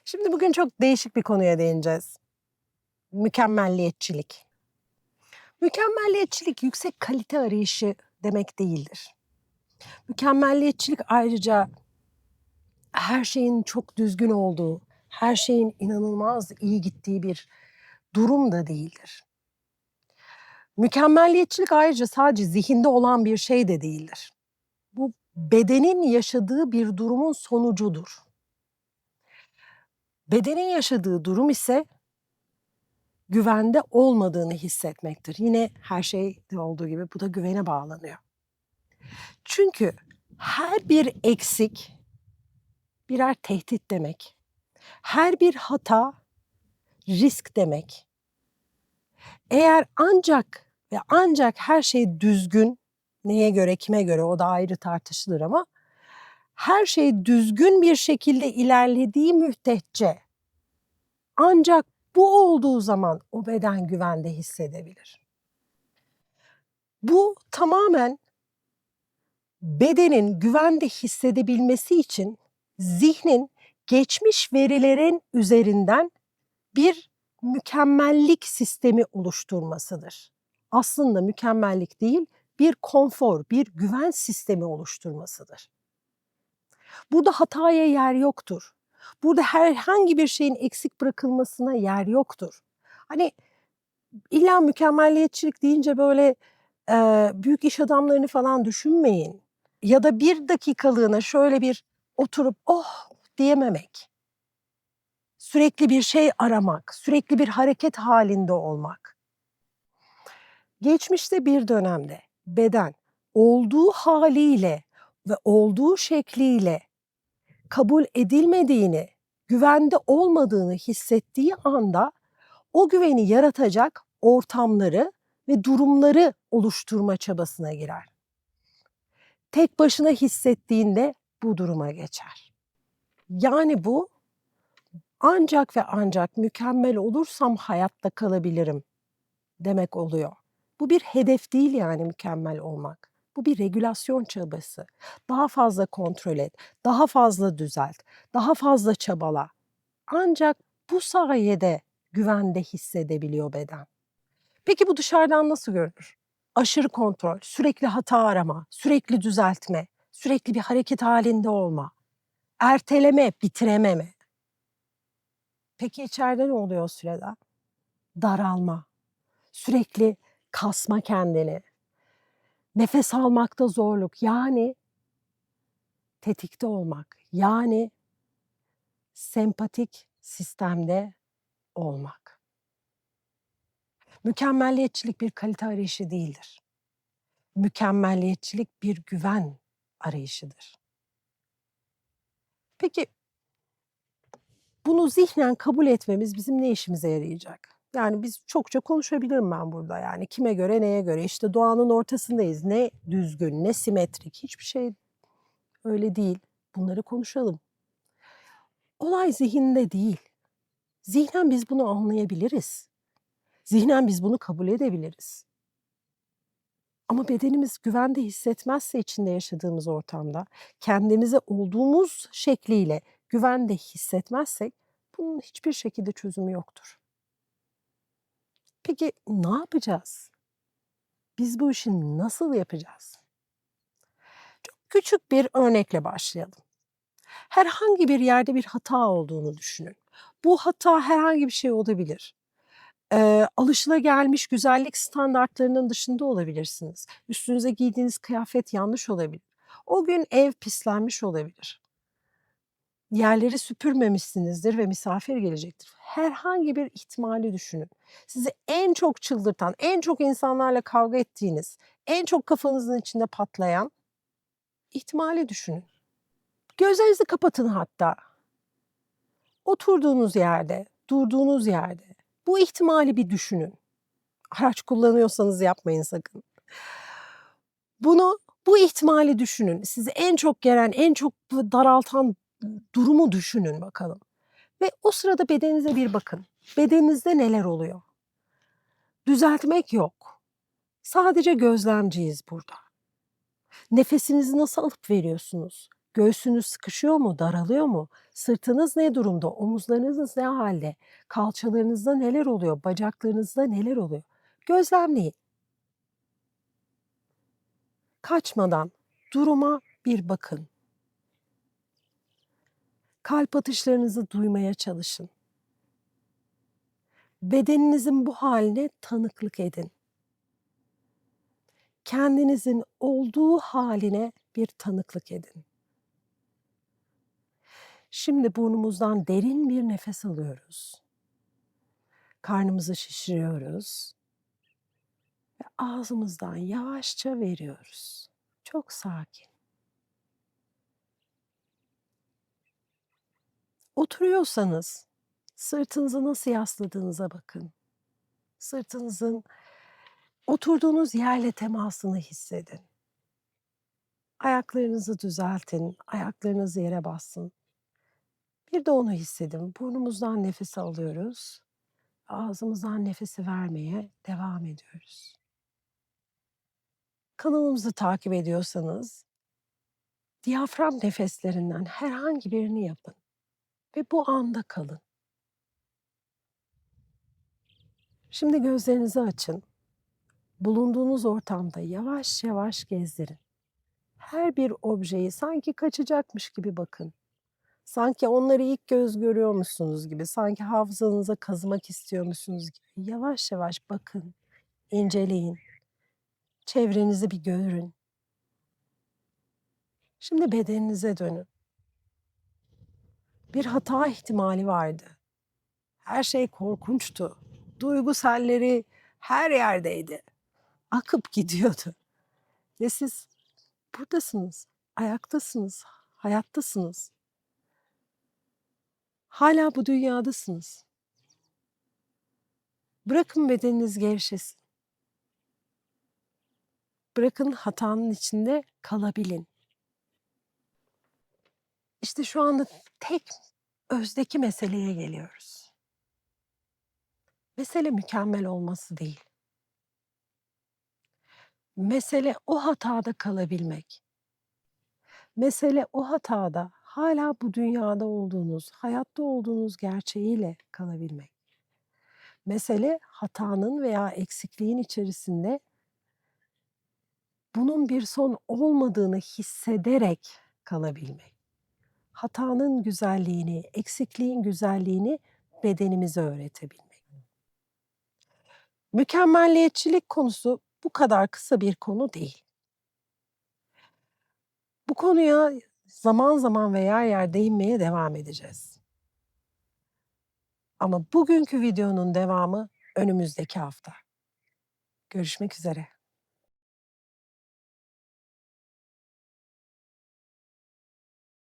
Şimdi bugün çok değişik bir konuya değineceğiz. Mükemmelliyetçilik. Mükemmelliyetçilik yüksek kalite arayışı demek değildir. Mükemmelliyetçilik ayrıca her şeyin çok düzgün olduğu, her şeyin inanılmaz iyi gittiği bir durum da değildir. Mükemmelliyetçilik ayrıca sadece zihinde olan bir şey de değildir. Bu bedenin yaşadığı bir durumun sonucudur. Bedenin yaşadığı durum ise güvende olmadığını hissetmektir. Yine her şeyde olduğu gibi bu da güvene bağlanıyor. Çünkü her bir eksik birer tehdit demek. Her bir hata risk demek. Eğer ancak ve ancak her şey düzgün, neye göre, kime göre o da ayrı tartışılır ama her şey düzgün bir şekilde ilerlediği müddetçe ancak bu olduğu zaman o beden güvende hissedebilir. Bu tamamen bedenin güvende hissedebilmesi için zihnin geçmiş verilerin üzerinden bir mükemmellik sistemi oluşturmasıdır. Aslında mükemmellik değil, bir konfor, bir güven sistemi oluşturmasıdır. Burada hataya yer yoktur. Burada herhangi bir şeyin eksik bırakılmasına yer yoktur. Hani illa mükemmelliyetçilik deyince böyle büyük iş adamlarını falan düşünmeyin. Ya da bir dakikalığına şöyle bir oturup "Oh!" diyememek. Sürekli bir şey aramak, sürekli bir hareket halinde olmak. Geçmişte bir dönemde beden olduğu haliyle ve olduğu şekliyle kabul edilmediğini, güvende olmadığını hissettiği anda o güveni yaratacak ortamları ve durumları oluşturma çabasına girer. Tek başına hissettiğinde bu duruma geçer. Yani bu ancak ve ancak mükemmel olursam hayatta kalabilirim demek oluyor. Bu bir hedef değil yani mükemmel olmak. Bu bir regülasyon çabası. Daha fazla kontrol et, daha fazla düzelt, daha fazla çabala. Ancak bu sayede güvende hissedebiliyor beden. Peki bu dışarıdan nasıl görünür? Aşırı kontrol, sürekli hata arama, sürekli düzeltme, sürekli bir hareket halinde olma, erteleme, bitirememe. Peki içeride ne oluyor o sırada? Daralma, sürekli kasma kendini, nefes almakta zorluk, yani tetikte olmak, yani sempatik sistemde olmak. Mükemmelliyetçilik bir kalite arayışı değildir. Mükemmelliyetçilik bir güven arayışıdır. Peki bunu zihnen kabul etmemiz bizim ne işimize yarayacak? Yani biz çokça konuşabilirim ben burada yani kime göre neye göre işte doğanın ortasındayız. Ne düzgün ne simetrik hiçbir şey öyle değil. Bunları konuşalım. Olay zihinde değil. Zihnen biz bunu anlayabiliriz. Zihnen biz bunu kabul edebiliriz. Ama bedenimiz güvende hissetmezse içinde yaşadığımız ortamda, kendimizi olduğumuz şekliyle güvende hissetmezsek bunun hiçbir şekilde çözümü yoktur. Peki ne yapacağız? Biz bu işi nasıl yapacağız? Çok küçük bir örnekle başlayalım. Herhangi bir yerde bir hata olduğunu düşünün. Bu hata herhangi bir şey olabilir. Alışılagelmiş güzellik standartlarının dışında olabilirsiniz. Üstünüze giydiğiniz kıyafet yanlış olabilir. O gün ev pislenmiş olabilir. Yerleri süpürmemişsinizdir ve misafir gelecektir. Herhangi bir ihtimali düşünün. Sizi en çok çıldırtan, en çok insanlarla kavga ettiğiniz, en çok kafanızın içinde patlayan ihtimali düşünün. Gözlerinizi kapatın hatta. Oturduğunuz yerde, durduğunuz yerde bu ihtimali bir düşünün. Araç kullanıyorsanız yapmayın sakın. Bu ihtimali düşünün. Sizi en çok geren, en çok daraltan durumu düşünün bakalım. Ve o sırada bedeninize bir bakın. Bedeninizde neler oluyor? Düzeltmek yok. Sadece gözlemciyiz burada. Nefesinizi nasıl alıp veriyorsunuz? Göğsünüz sıkışıyor mu, daralıyor mu? Sırtınız ne durumda? Omuzlarınız ne halde? Kalçalarınızda neler oluyor? Bacaklarınızda neler oluyor? Gözlemleyin. Kaçmadan duruma bir bakın. Kalp atışlarınızı duymaya çalışın. Bedeninizin bu haline tanıklık edin. Kendinizin olduğu haline bir tanıklık edin. Şimdi burnumuzdan derin bir nefes alıyoruz. Karnımızı şişiriyoruz ve ağzımızdan yavaşça veriyoruz. Çok sakin. Oturuyorsanız sırtınızı nasıl yasladığınıza bakın. Sırtınızın oturduğunuz yerle temasını hissedin. Ayaklarınızı düzeltin, ayaklarınız yere bassın. Bir de onu hissedin. Burnumuzdan nefes alıyoruz. Ağzımızdan nefesi vermeye devam ediyoruz. Kanalımızı takip ediyorsanız diyafram nefeslerinden herhangi birini yapın ve bu anda kalın. Şimdi gözlerinizi açın. Bulunduğunuz ortamda yavaş yavaş gezdirin. Her bir objeyi sanki kaçacakmış gibi bakın. Sanki onları ilk göz görüyormuşsunuz gibi, sanki hafızanıza kazımak istiyormuşsunuz gibi. Yavaş yavaş bakın, inceleyin. Çevrenizi bir görün. Şimdi bedeninize dönün. Bir hata ihtimali vardı. Her şey korkunçtu. Duygusalleri her yerdeydi. Akıp gidiyordu. Ve siz buradasınız, ayaktasınız, hayattasınız. Hala bu dünyadasınız. Bırakın bedeniniz gevşesin. Bırakın hatanın içinde kalabilin. İşte şu anda tek özdeki meseleye geliyoruz. Mesele mükemmel olması değil. Mesele o hatada kalabilmek. Mesele o hatada hala bu dünyada olduğunuz, hayatta olduğunuz gerçeğiyle kalabilmek. Mesele hatanın veya eksikliğin içerisinde bunun bir son olmadığını hissederek kalabilmek. Hatanın güzelliğini, eksikliğin güzelliğini bedenimize öğretebilmek. Mükemmelliyetçilik konusu bu kadar kısa bir konu değil. Bu konuya zaman zaman ve yer yer değinmeye devam edeceğiz. Ama bugünkü videonun devamı önümüzdeki hafta. Görüşmek üzere.